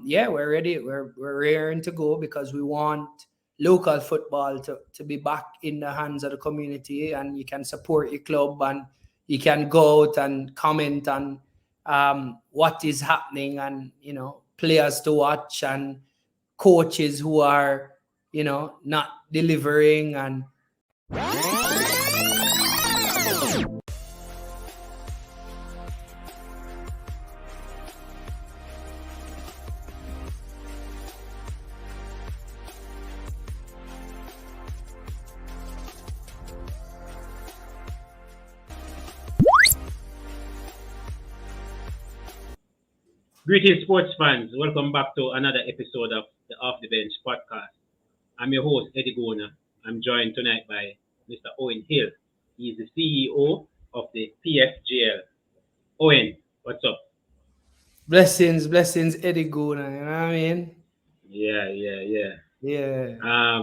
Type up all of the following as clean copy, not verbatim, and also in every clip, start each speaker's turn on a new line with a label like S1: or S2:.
S1: yeah, we're ready. We're raring to go because we want local football to be back in the hands of the community, and you can support your club, and you can go out and comment on what is happening, and players to watch, and coaches who are not delivering. And
S2: Greetings, sports fans. Welcome back to another episode of the Off the Bench podcast. I'm your host, Eddie Gona. I'm joined tonight by Mr. Owen Hill. He's the CEO of the PFGL. Owen, what's up?
S1: blessings, Eddie Guna, you know what I mean?
S2: Yeah.
S1: Yeah.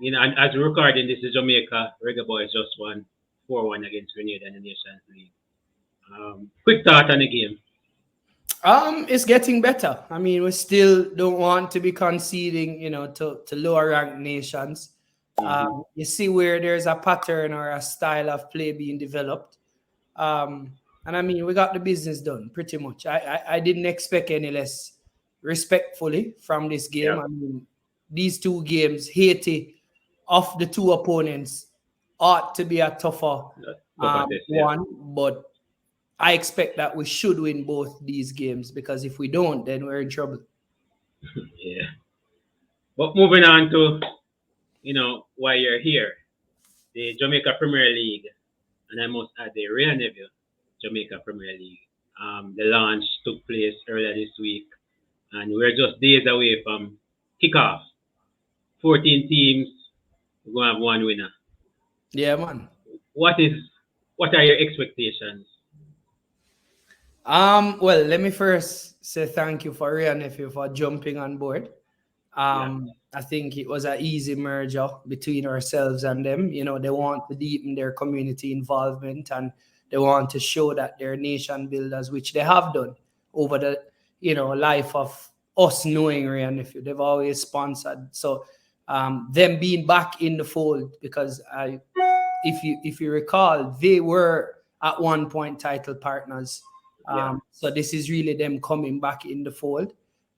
S2: And as we're recording, this is Jamaica. Reggae Boys just won 4-1 against Grenada in the Nations League. Quick thought on the game.
S1: It's getting better. I mean, we still don't want to be conceding, to lower ranked nations. You see where there's a pattern or a style of play being developed. And I mean, we got the business done pretty much. I didn't expect any less respectfully from this game.
S2: Yeah.
S1: I mean, these two games, Haiti, of the two opponents, ought to be a tougher one, but I expect that we should win both these games, because if we don't, then we're in trouble.
S2: Yeah. But moving on to, why you're here. The Jamaica Premier League, and I must add the Real Neville Jamaica Premier League. The launch took place earlier this week, and we're just days away from kickoff. 14 teams, we're going to have one winner.
S1: Yeah, man.
S2: What are your expectations?
S1: Well, let me first say thank you for Real Nephew for jumping on board. I think it was an easy merger between ourselves and them. They want to deepen their community involvement, and they want to show that they're nation builders, which they have done over the life of us knowing Real Nephew. They've always sponsored. So them being back in the fold, because if you recall, they were at one point title partners. So this is really them coming back in the fold,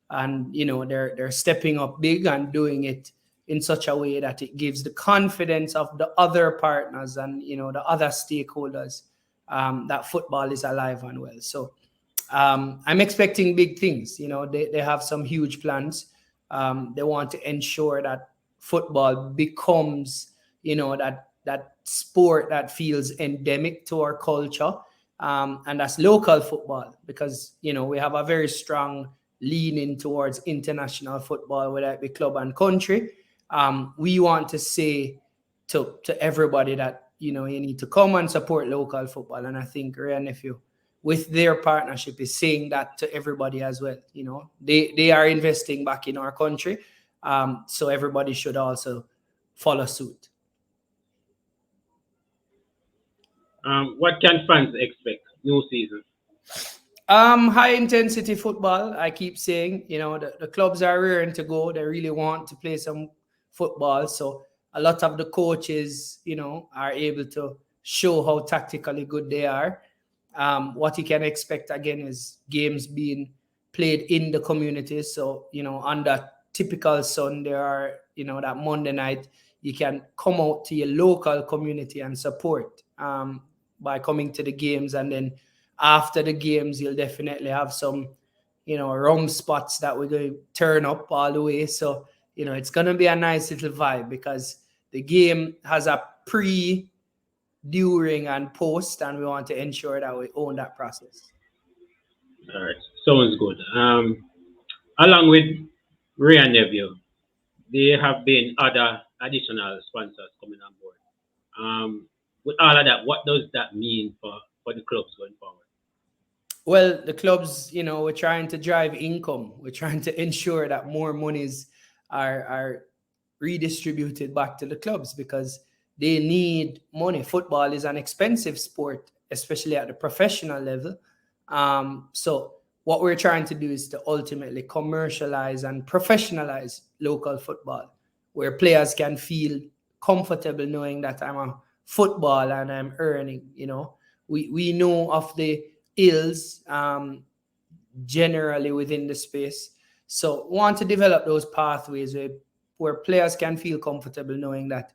S1: and they're stepping up big and doing it in such a way that it gives the confidence of the other partners and the other stakeholders that football is alive and well. So I'm expecting big things. They have some huge plans. They want to ensure that football becomes that sport that feels endemic to our culture. And that's local football, because we have a very strong leaning towards international football, whether it be club and country. We want to say to everybody that you need to come and support local football, and I think Real Nephew, with their partnership, is saying that to everybody as well. They are investing back in our country, so everybody should also follow suit.
S2: What can fans expect new season?
S1: High intensity football. I keep saying, the clubs are raring to go. They really want to play some football. So a lot of the coaches, are able to show how tactically good they are. What you can expect again is games being played in the community. So, on that typical Sunday or, that Monday night, you can come out to your local community and support by coming to the games. And then after the games, you'll definitely have some, rum spots that we're going to turn up all the way. So, it's going to be a nice little vibe, because the game has a pre, during, and post, and we want to ensure that we own that process.
S2: All right. Sounds good. Along with Real Neville, there have been other additional sponsors coming on board. With all of that, what does that mean for the clubs going forward?
S1: Well, the clubs, we're trying to drive income. We're trying to ensure that more monies are redistributed back to the clubs, because they need money. Football is an expensive sport, especially at the professional level. So what we're trying to do is to ultimately commercialize and professionalize local football, where players can feel comfortable knowing that I'm a footballer and I'm earning. We know of the ills generally within the space. So want to develop those pathways where players can feel comfortable knowing that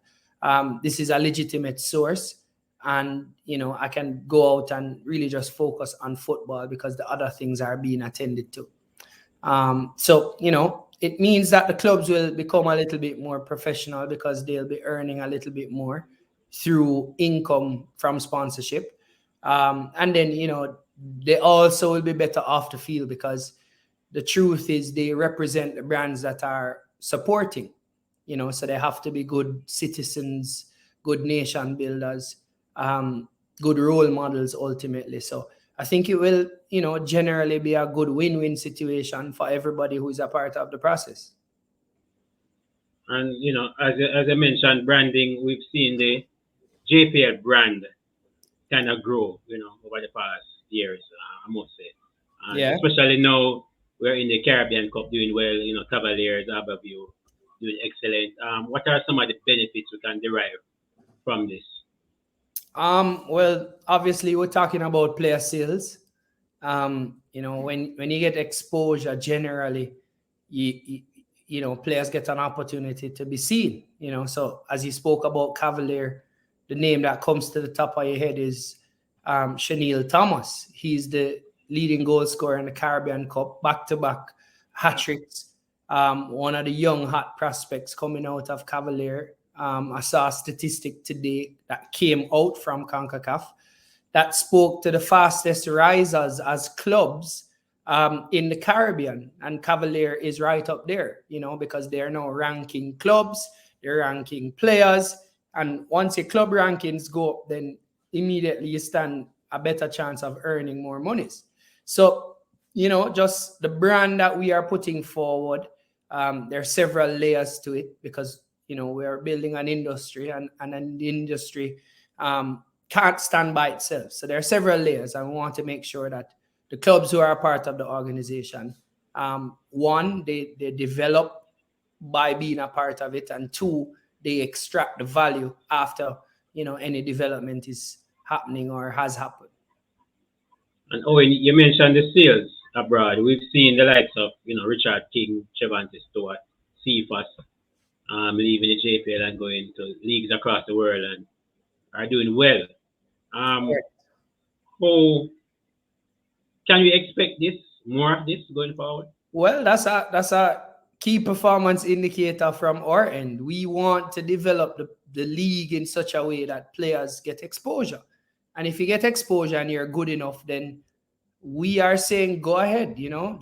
S1: this is a legitimate source, and I can go out and really just focus on football because the other things are being attended to. So it means that the clubs will become a little bit more professional because they'll be earning a little bit more through income from sponsorship, and then they also will be better off the field because the truth is they represent the brands that are supporting. So they have to be good citizens, good nation builders, good role models ultimately. So I think it will, generally be a good win-win situation for everybody who is a part of the process.
S2: And as I mentioned, branding, we've seen the JPL brand kind of grow, over the past years, I must say. And
S1: Yeah.
S2: especially now we're in the Caribbean Cup doing well, Cavaliers, Aberview doing excellent. What are some of the benefits we can derive from this?
S1: Well, obviously we're talking about player sales. When you get exposure, generally, players get an opportunity to be seen. So as you spoke about Cavalier, the name that comes to the top of your head is Chanel Thomas. He's the leading goal scorer in the Caribbean Cup, back-to-back hat-tricks. One of the young hot prospects coming out of Cavalier. I saw a statistic today that came out from CONCACAF that spoke to the fastest risers as clubs in the Caribbean, and Cavalier is right up there, because they're now ranking clubs, they're ranking players, and once your club rankings go up, then immediately you stand a better chance of earning more monies. So, just the brand that we are putting forward, there are several layers to it because, we are building an industry, and an industry can't stand by itself. So there are several layers, and we want to make sure that the clubs who are a part of the organization, one, they develop by being a part of it, and two, they extract the value after any development is happening or has happened.
S2: And Owen, you mentioned the sales abroad. We've seen the likes of Richard King, Chevante Stewart, Cephas, leaving the JPL and going to leagues across the world and are doing well. How can we expect more of this going forward?
S1: Well, that's a key performance indicator from our end. We want to develop the league in such a way that players get exposure. And if you get exposure and you're good enough, then we are saying go ahead,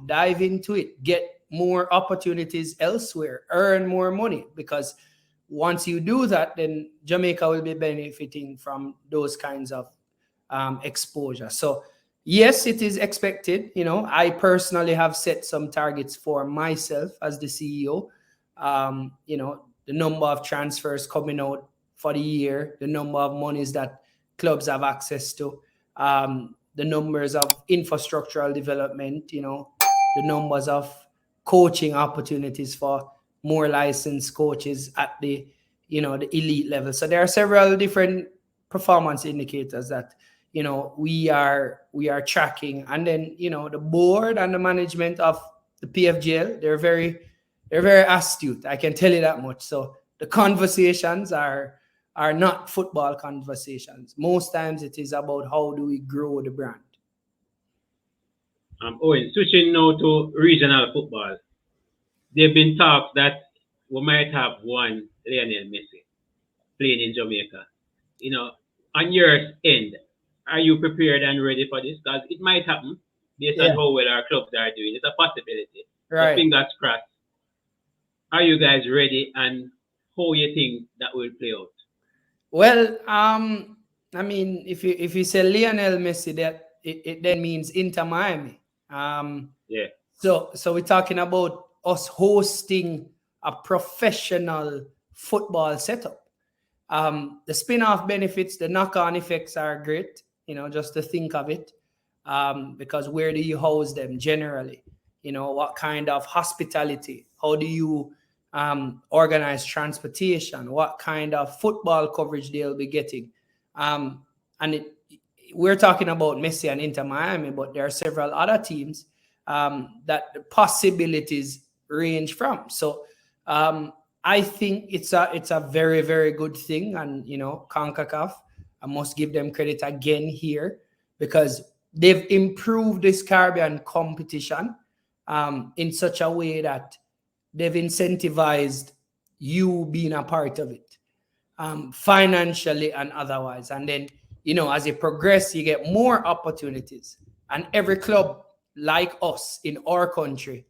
S1: dive into it, get more opportunities elsewhere, earn more money, because once you do that, then Jamaica will be benefiting from those kinds of exposure. So yes, it is expected. I personally have set some targets for myself as the CEO. The number of transfers coming out for the year, the number of monies that clubs have access to, the numbers of infrastructural development, the numbers of coaching opportunities for more licensed coaches at the the elite level. So there are several different performance indicators that we are tracking, and then the board and the management of the PFGL, they're very astute, I can tell you that much. So the conversations are not football conversations. Most times it is about how do we grow the brand.
S2: Owen, switching now to regional football, there have been talks that we might have one Lionel Messi playing in Jamaica. On your end, are you prepared and ready for this? Because it might happen based on how well our clubs are doing. It's a possibility.
S1: Right.
S2: So fingers crossed. Are you guys ready, and how you think that will play out?
S1: Well, I mean, if you say Lionel Messi, that it then means Inter Miami.
S2: Yeah.
S1: So we're talking about us hosting a professional football setup. The spin-off benefits, the knock-on effects are great. Just to think of it. because where do you house them generally? You know, what kind of hospitality? How do you organize transportation? What kind of football coverage they'll be getting? And we're talking about Messi and Inter Miami, but there are several other teams that the possibilities range from. So I think it's a very, very good thing. And, you know, CONCACAF, I must give them credit again here, because they've improved this Caribbean competition in such a way that they've incentivized you being a part of it, financially and otherwise. And then, you know, as you progress, you get more opportunities. And every club like us in our country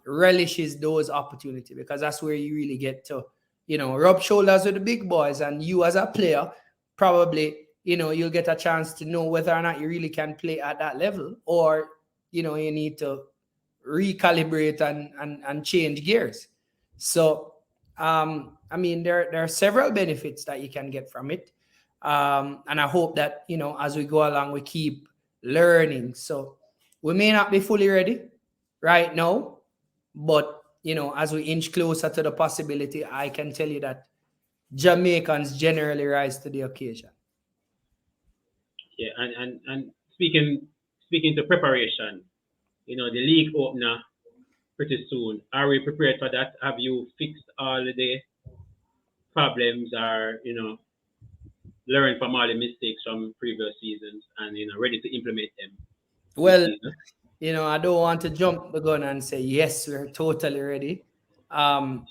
S1: relishes those opportunities, because that's where you really get to, you know, rub shoulders with the big boys. And you as a player, probably, you know, you'll get a chance to know whether or not you really can play at that level, or, you know, you need to recalibrate and change gears. So, I mean, there are several benefits that you can get from it. And I hope that, you know, as we go along, we keep learning. So we may not be fully ready right now, but, you know, as we inch closer to the possibility, I can tell you that Jamaicans generally rise to the occasion.
S2: Yeah, and speaking to preparation, you know, the league opener pretty soon. Are we prepared for that? Have you fixed all the problems, or, you know, learned from all the mistakes from previous seasons, and, you know, ready to implement them this
S1: Well,
S2: season?
S1: you know, I don't want to jump the gun and say, yes, we're totally ready. Um,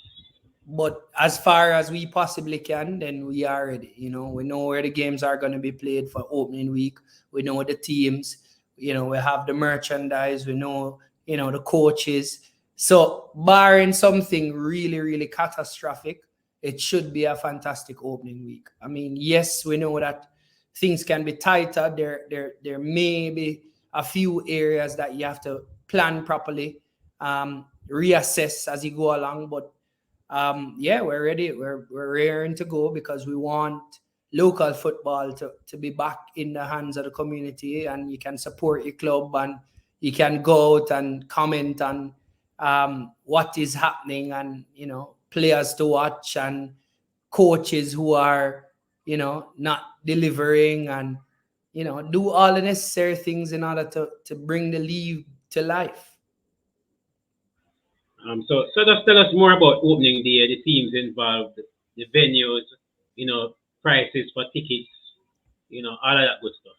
S1: but as far as we possibly can, then we are ready. You know, we know where the games are going to be played for opening week. We know the teams. You know, we have the merchandise. We know, you know, the coaches. So, barring something really, really catastrophic, it should be a fantastic opening week. I mean, yes, we know that things can be tighter. There may be a few areas that you have to plan properly, reassess as you go along. But yeah, we're ready. We're raring to go, because we want local football to be back in the hands of the community, and you can support your club, and you can go out and comment on what is happening, and, you know, players to watch, and coaches who are, you know, not delivering, and, you know, do all the necessary things in order to bring the league to life.
S2: So just tell us more about opening day, the teams involved, the venues, you know, prices for tickets, you know, all of that good stuff.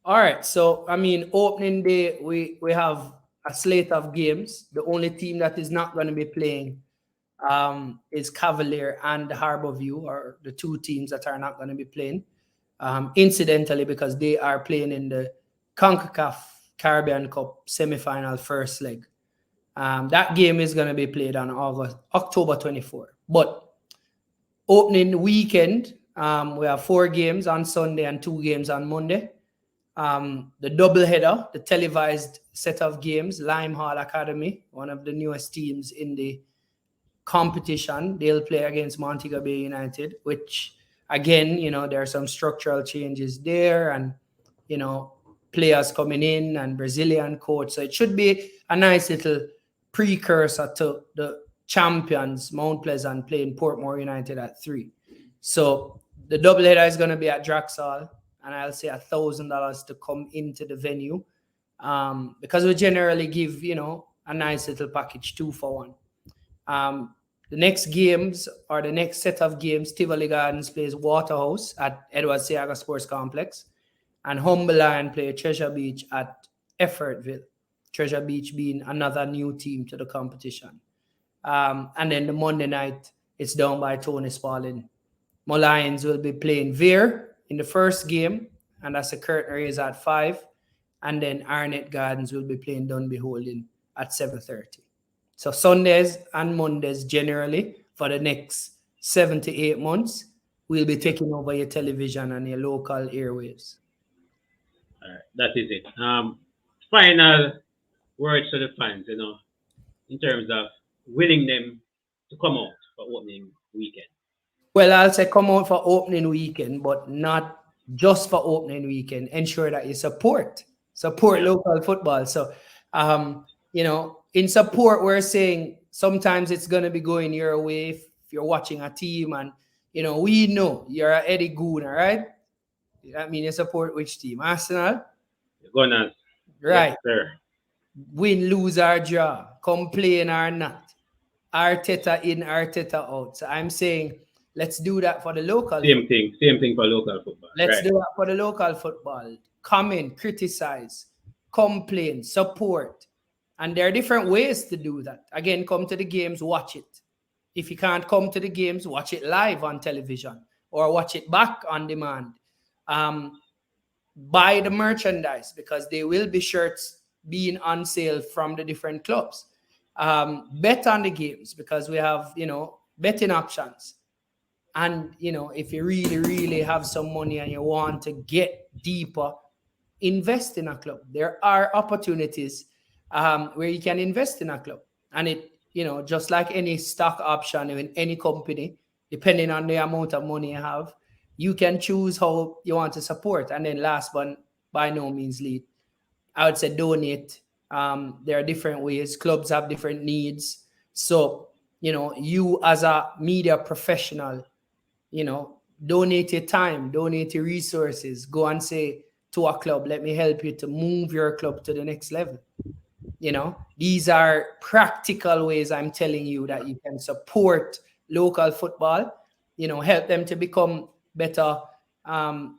S1: All right. So, I mean, opening day, we have a slate of games. The only team that is not going to be playing is Cavalier and Harborview, are the two teams that are not going to be playing. Incidentally, because they are playing in the CONCACAF Caribbean Cup semifinal first leg. That game is going to be played on October 24. But opening weekend, we have 4 games on Sunday and 2 games on Monday. The doubleheader, the televised set of games, Lime Hall Academy, one of the newest teams in the competition, they'll play against Montego Bay United, which, again, you know, there are some structural changes there, and, you know, players coming in, and Brazilian coach. So it should be a nice little precursor to the champions, Mount Pleasant, playing Portmore United at 3. So the doubleheader is going to be at Draxall, and I'll say $1,000 to come into the venue, because we generally give, you know, a nice little package, 2 for 1. The next games, or the next set of games, Tivoli Gardens plays Waterhouse at Edward Seaga Sports Complex, and Humble Lion play Treasure Beach at Effortville. Treasure Beach being another new team to the competition. And then the Monday night, it's down by Tony Spalding. Mo Lions will be playing Veer in the first game, and that's a curtain raise at 5. And then Arnett Gardens will be playing Dunby Holding at 7:30. So Sundays and Mondays, generally, for the next 7 to 8 months, we'll be taking over your television and your local airwaves.
S2: All right, that is it. Final words to the fans, you know, in terms of willing them to come out for opening weekend.
S1: Well, I'll say come out for opening weekend, but not just for opening weekend. Ensure that you support Support
S2: Yeah.
S1: local football. So, you know, in support, we're saying sometimes it's going to be going your way if you're watching a team, and, you know, we know you're a Eddie Gooner, right? I mean, you support which team? Arsenal?
S2: Gunners.
S1: Right.
S2: Yes, sir.
S1: Win, lose, or draw, complain or not. Arteta in, Arteta out. So I'm saying let's do that for the local.
S2: Same thing. Same thing for local football.
S1: Let's
S2: Right.
S1: do that for the local football. Comment, criticize, complain, support. And there are different ways to do that. Again, come to the games, watch it. If you can't come to the games, watch it live on television or watch it back on demand. Buy the merchandise because there will be shirts being on sale from the different clubs. Bet on the games because we have, you know, betting options. And, you know, if you really, really have some money and you want to get deeper, invest in a club. There are opportunities where you can invest in a club. And it, you know, just like any stock option in any company, depending on the amount of money you have, you can choose how you want to support. And then last but by no means least, I would say donate. There are different ways. Clubs have different needs. So, you know, you as a media professional, you know, donate your time, donate your resources, go and say to a club, let me help you to move your club to the next level. You know, these are practical ways I'm telling you that you can support local football, you know, help them to become better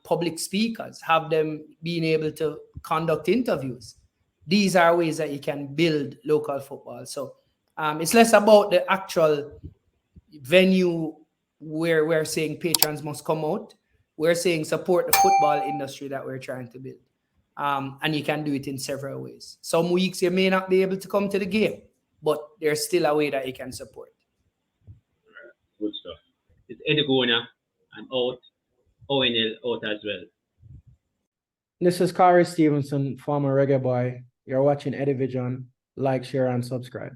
S1: public speakers, have them being able to conduct interviews. These are ways that you can build local football. So it's less about the actual venue where we're saying patrons must come out. We're saying support the football industry that we're trying to build. And you can do it in several ways. Some weeks you may not be able to come to the game, but there's still a way that you can support.
S2: Good stuff. It's Eddie Gooner. I'm out. ONL out as well.
S3: This is Kari Stevenson, former reggae boy. You're watching Eddie Vision. Like, share, and subscribe.